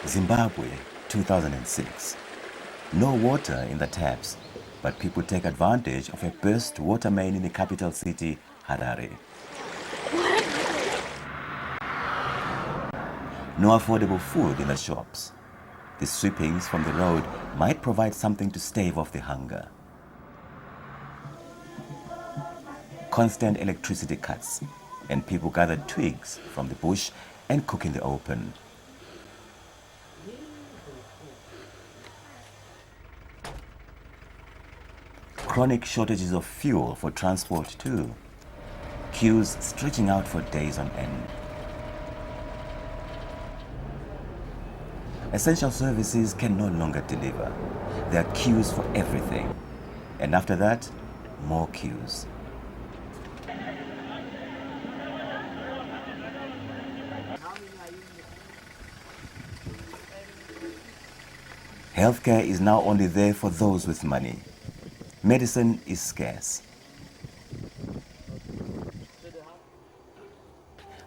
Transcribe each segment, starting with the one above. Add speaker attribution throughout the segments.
Speaker 1: Zimbabwe, 2006. No water in the taps, but people take advantage of a burst water main in the capital city, Harare. No affordable food in the shops. The sweepings from the road might provide something to stave off the hunger. Constant electricity cuts, and people gather twigs from the bush and cook in the open. Chronic shortages of fuel for transport too. Queues stretching out for days on end. Essential services can no longer deliver. There are queues for everything. And after that, more queues. Healthcare is now only there for those with money. Medicine is scarce.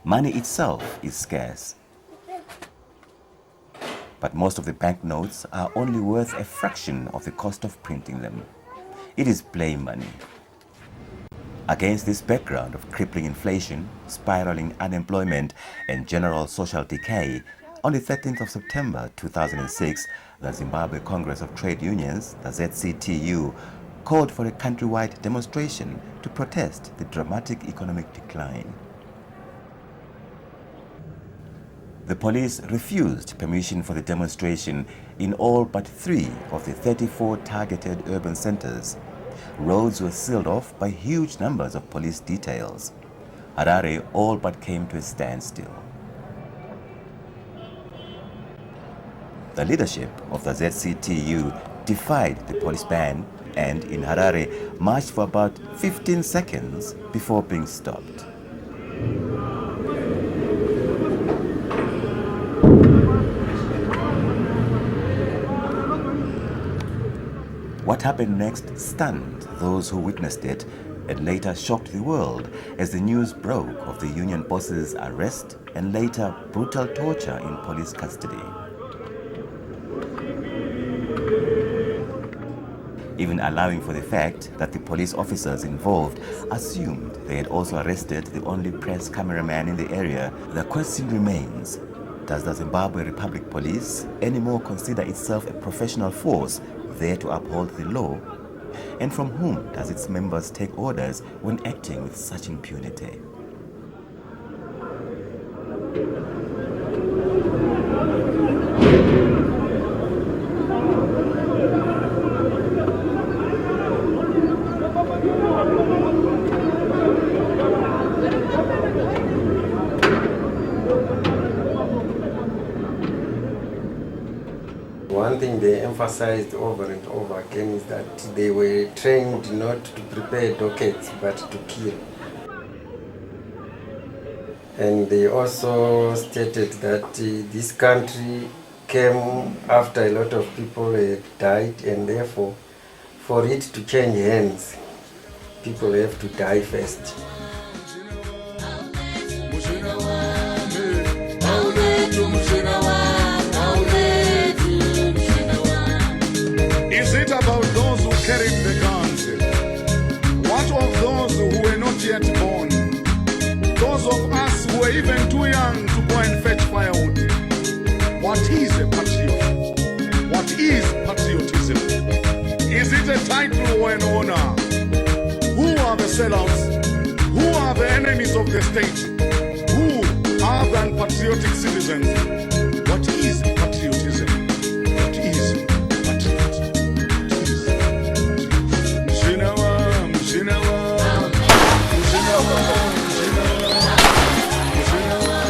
Speaker 1: Money itself is scarce. But most of the banknotes are only worth a fraction of the cost of printing them. It is play money. Against this background of crippling inflation, spiraling unemployment, and general social decay, on the 13th of September 2006, the Zimbabwe Congress of Trade Unions, the ZCTU, called for a countrywide demonstration to protest the dramatic economic decline. The police refused permission for the demonstration in all but 3 of the 34 targeted urban centers. Roads were sealed off by huge numbers of police details. Harare all but came to a standstill. The leadership of the ZCTU defied the police ban and in Harare marched for about 15 seconds before being stopped. What happened next stunned those who witnessed it and later shocked the world as the news broke of the union boss's arrest and later brutal torture in police custody. Even allowing for the fact that the police officers involved assumed they had also arrested the only press cameraman in the area, the question remains, does the Zimbabwe Republic Police anymore consider itself a professional force there to uphold the law? And from whom does its members take orders when acting with such impunity?
Speaker 2: One thing they emphasized over and over again is that they were trained not to prepare dockets but to kill. And they also stated that this country came after a lot of people had died, and therefore for it to change hands, people have to die first.
Speaker 3: Is it about those who carried the guns? What of those who were not yet born? Those of us who were even too young to go and fetch firewood? What is a patriot? What is patriotism? Is it a title or an honor? Who are the sellouts? Who are the enemies of the state? Who are the unpatriotic citizens? What is patriotism? What is patriot? What is patriot? Mshinawa, Mshinawa, Mshinawa, Mshinawa.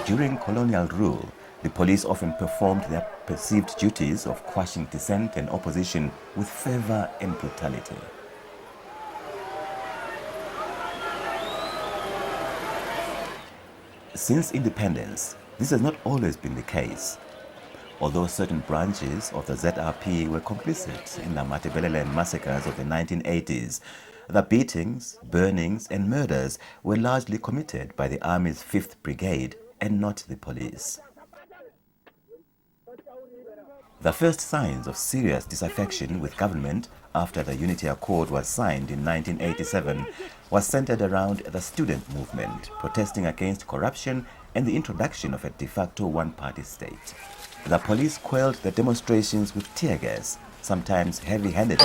Speaker 1: During colonial rule, the police often performed their perceived duties of quashing dissent and opposition with fervor and brutality. Since independence, this has not always been the case. Although certain branches of the ZRP were complicit in the Matabeleland massacres of the 1980s, The beatings, burnings and murders were largely committed by the Army's 5th Brigade and not the police. The first signs of serious disaffection with government after the Unity Accord was signed in 1987 was centered around the student movement protesting against corruption and the introduction of a de facto one-party state. The police quelled the demonstrations with tear gas, sometimes heavy-handed.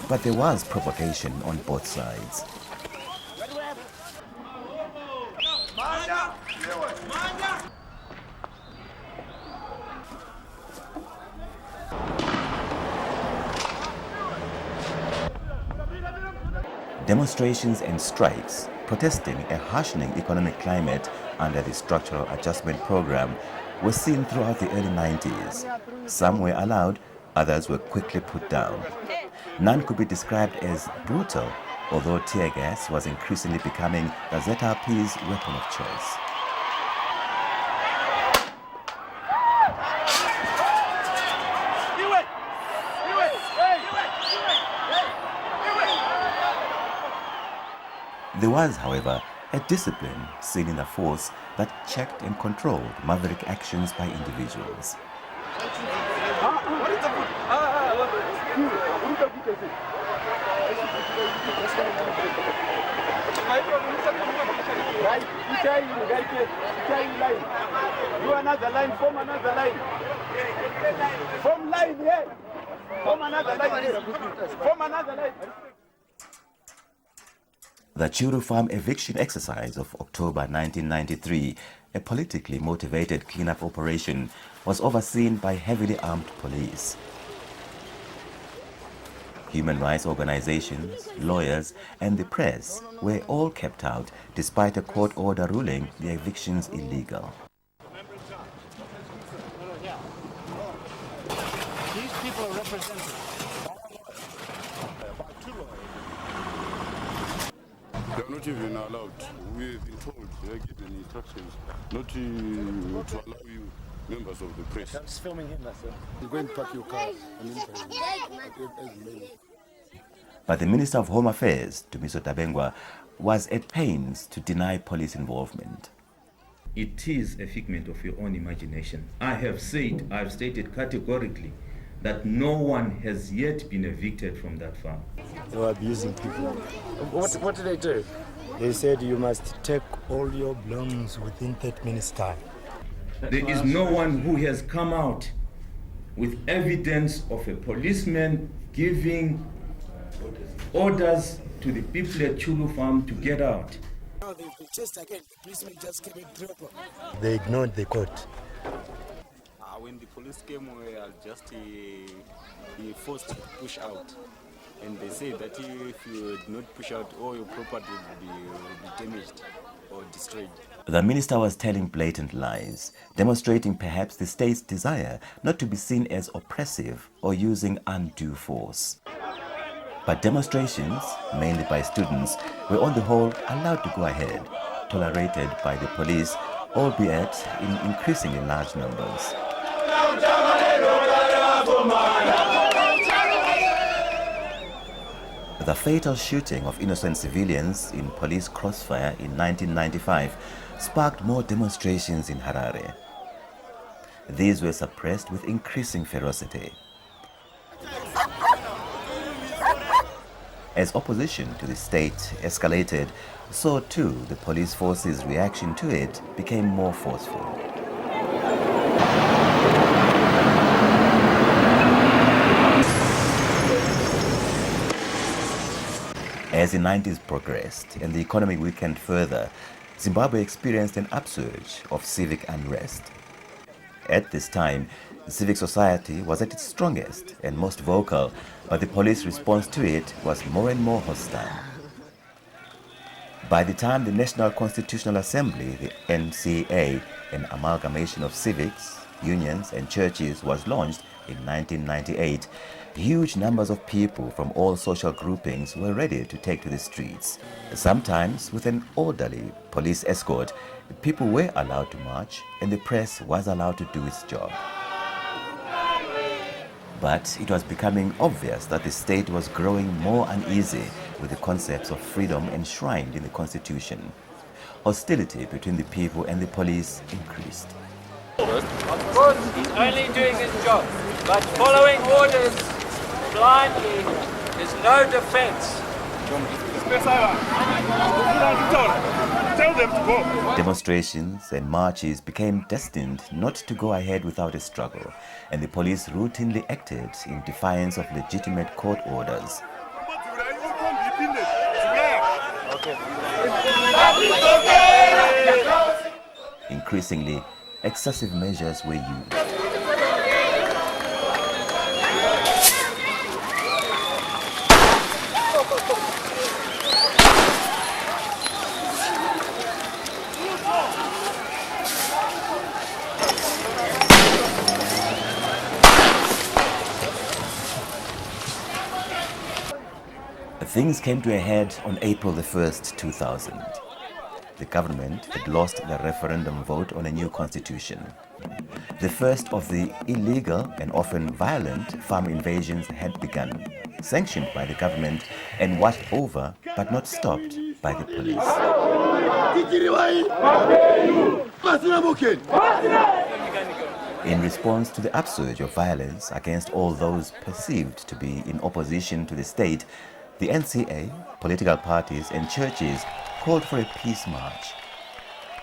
Speaker 1: But there was provocation on both sides. Demonstrations and strikes, protesting a harshening economic climate under the Structural Adjustment Program, were seen throughout the early 90s. Some were allowed, others were quickly put down. None could be described as brutal, although tear gas was increasingly becoming the ZRP's weapon of choice. There was, however, a discipline seen in the force that checked and controlled maverick actions by individuals.
Speaker 4: Do another line, form another line. Form line here. Form another line here. Form another line.
Speaker 1: The Churu Farm eviction exercise of October 1993, a politically motivated cleanup operation, was overseen by heavily armed police. Human rights organizations, lawyers, and the press were all kept out despite a court order ruling the evictions illegal.
Speaker 5: These people are represented.
Speaker 6: They are not even allowed. We've been told, they are given instructions not to allow you, members of the press.
Speaker 5: I'm just filming him, that's it.
Speaker 6: You're going to park your car and
Speaker 1: But the Minister of Home Affairs, Tumiso Tabengwa, was at pains to deny police involvement.
Speaker 7: It is a figment of your own imagination. I have stated categorically that no one has yet been evicted from that farm.
Speaker 8: They were abusing people.
Speaker 5: What did they do?
Speaker 8: They said you must take all your belongings within 30 minutes time.
Speaker 7: There is no one who has come out with evidence of a policeman giving orders to the people at Chulu Farm to get out.
Speaker 9: Now they've been chased again. The policemen just came at 3 o'clock.
Speaker 8: They ignored the court.
Speaker 10: When the police came, we are just forced to push out. And they say that if you do not push out, all your property will be damaged or destroyed.
Speaker 1: The minister was telling blatant lies, demonstrating perhaps the state's desire not to be seen as oppressive or using undue force. But demonstrations, mainly by students, were on the whole allowed to go ahead, tolerated by the police, albeit in increasingly large numbers. The fatal shooting of innocent civilians in police crossfire in 1995 sparked more demonstrations in Harare. These were suppressed with increasing ferocity. As opposition to the state escalated, so too the police force's reaction to it became more forceful. As the 90s progressed and the economy weakened further, Zimbabwe experienced an upsurge of civic unrest. At this time, civic society was at its strongest and most vocal, but the police response to it was more and more hostile. By the time the National Constitutional Assembly, the NCA, an amalgamation of civics, unions and churches, was launched in 1998, huge numbers of people from all social groupings were ready to take to the streets. Sometimes with an orderly police escort, people were allowed to march and the press was allowed to do its job. But it was becoming obvious that the state was growing more uneasy with the concepts of freedom enshrined in the constitution. Hostility between the people and the police increased.
Speaker 11: Of course, he's only doing his job, but following orders blindly is no defense.
Speaker 3: Tell them to go.
Speaker 1: Demonstrations and marches became destined not to go ahead without a struggle, and the police routinely acted in defiance of legitimate court orders. Increasingly, excessive measures were used. Things came to a head on April the 1st, 2000. The government had lost the referendum vote on a new constitution. The first of the illegal and often violent farm invasions had begun, sanctioned by the government and watched over but not stopped by the police. In response to the upsurge of violence against all those perceived to be in opposition to the state, the NCA, political parties and churches called for a peace march.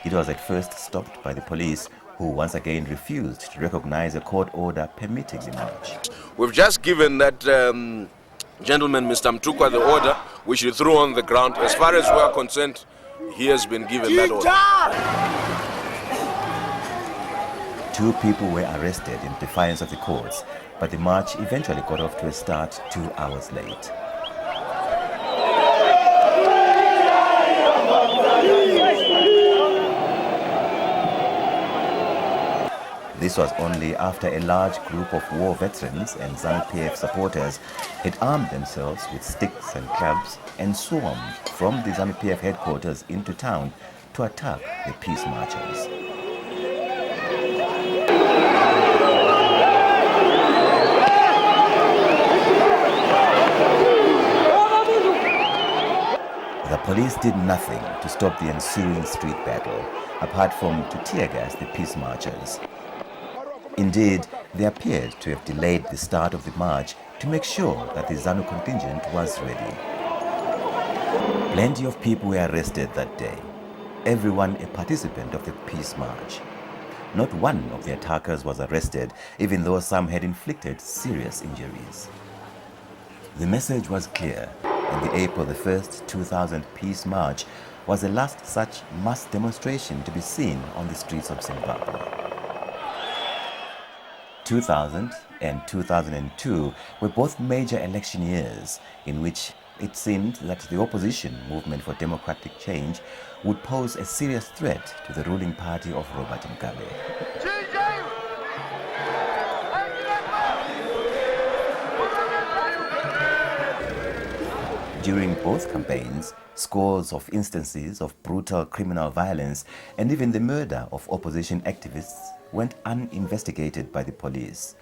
Speaker 1: It was at first stopped by the police, who once again refused to recognize a court order permitting the march.
Speaker 12: We've just given that gentleman, Mr. Mtukwa, the order which he threw on the ground. As far as we are concerned, he has been given that order.
Speaker 1: 2 people were arrested in defiance of the courts, but the march eventually got off to a start 2 hours late. This was only after a large group of war veterans and ZANU-PF supporters had armed themselves with sticks and clubs and swarmed from the ZANU-PF headquarters into town to attack the peace marchers. The police did nothing to stop the ensuing street battle, apart from to tear gas the peace marchers. Indeed, they appeared to have delayed the start of the march to make sure that the ZANU contingent was ready. Plenty of people were arrested that day, everyone a participant of the peace march. Not one of the attackers was arrested, even though some had inflicted serious injuries. The message was clear, and the April the 1st, 2000 peace march was the last such mass demonstration to be seen on the streets of Zimbabwe. 2000 and 2002 were both major election years in which it seemed that the opposition movement for democratic change would pose a serious threat to the ruling party of Robert Mugabe. During both campaigns, scores of instances of brutal criminal violence and even the murder of opposition activists went uninvestigated by the police.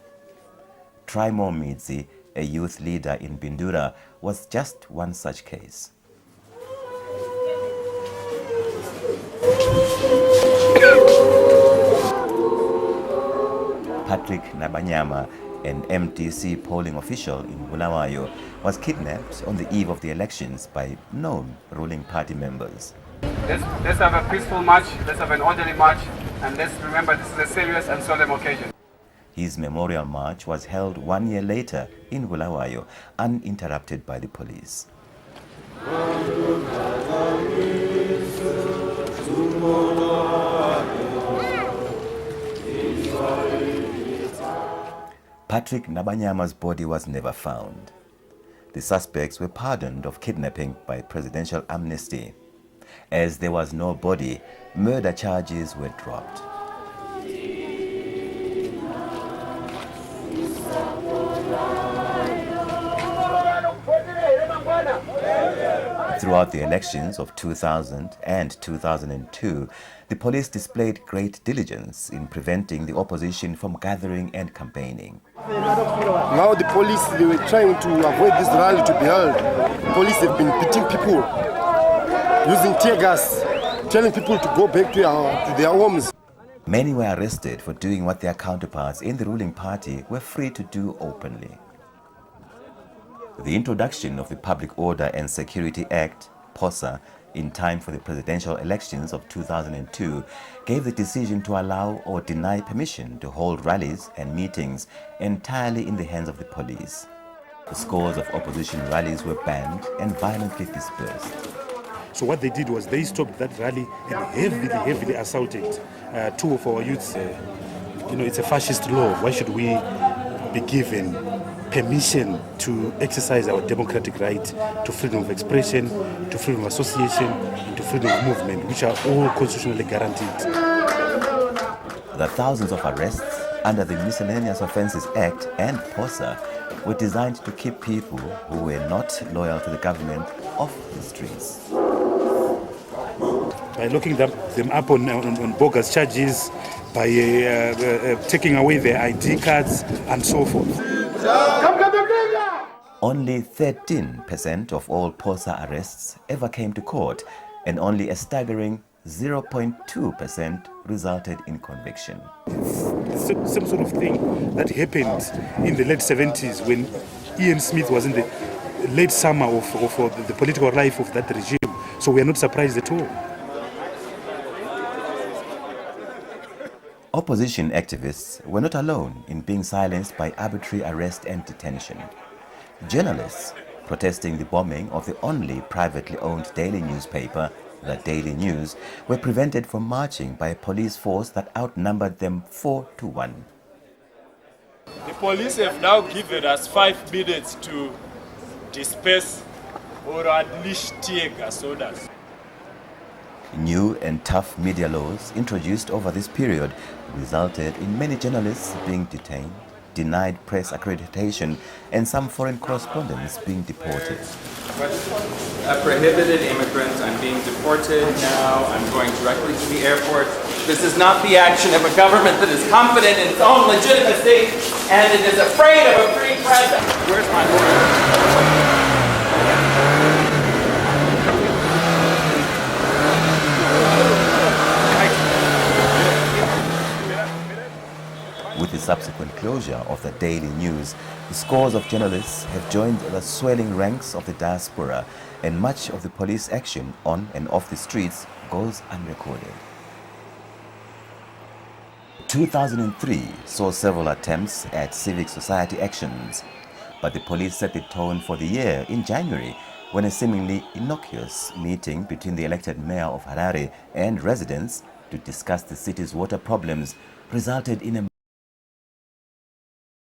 Speaker 1: Trimo Midzi, a youth leader in Bindura, was just one such case. Patrick Nabanyama, an MTC polling official in Bulawayo, was kidnapped on the eve of the elections by known ruling party members.
Speaker 13: Let's have a peaceful march, let's have an orderly march, and let's remember this is a serious and solemn occasion.
Speaker 1: His memorial march was held 1 year later in Bulawayo, uninterrupted by the police. Patrick Nabanyama's body was never found. The suspects were pardoned of kidnapping by presidential amnesty. As there was no body, murder charges were dropped. Throughout the elections of 2000 and 2002, the police displayed great diligence in preventing the opposition from gathering and campaigning.
Speaker 8: Now the police, they were trying to avoid this rally to be held. The police have been beating people, using tear gas, telling people to go back to their homes.
Speaker 1: Many were arrested for doing what their counterparts in the ruling party were free to do openly. The introduction of the Public Order and Security Act, POSA, in time for the presidential elections of 2002 gave the decision to allow or deny permission to hold rallies and meetings entirely in the hands of the police. The scores of opposition rallies were banned and violently dispersed.
Speaker 14: So what they did was they stopped that rally and heavily assaulted two of our youths. It's a fascist law. Why should we be given permission to exercise our democratic right to freedom of expression, to freedom of association, and to freedom of movement, which are all constitutionally guaranteed?
Speaker 1: The thousands of arrests under the Miscellaneous Offences Act and POSA were designed to keep people who were not loyal to the government off the streets.
Speaker 14: By locking them up on bogus charges, by taking away their ID cards and so forth.
Speaker 1: Only 13% of all POSA arrests ever came to court, and only a staggering 0.2% resulted in conviction.
Speaker 14: It's some sort of thing that happened in the late 70s when Ian Smith was in the late summer of the political life of that regime. So we are not surprised at all.
Speaker 1: Opposition activists were not alone in being silenced by arbitrary arrest and detention. Journalists protesting the bombing of the only privately owned daily newspaper, the Daily News, were prevented from marching by a police force that outnumbered them 4-1.
Speaker 15: The police have now given us 5 minutes to disperse or unleash tear gas orders.
Speaker 1: New and tough media laws introduced over this period resulted in many journalists being detained, denied press accreditation, and some foreign correspondents being deported.
Speaker 16: A prohibited immigrant, I'm being deported now, I'm going directly to the airport. This is not the action of a government that is confident in its own legitimacy and it is afraid of a free press. Where's my lawyer?
Speaker 1: With the subsequent closure of the Daily News, scores of journalists have joined the swelling ranks of the diaspora, and much of the police action on and off the streets goes unrecorded. 2003 saw several attempts at civic society actions, but the police set the tone for the year in January when a seemingly innocuous meeting between the elected mayor of Harare and residents to discuss the city's water problems resulted in a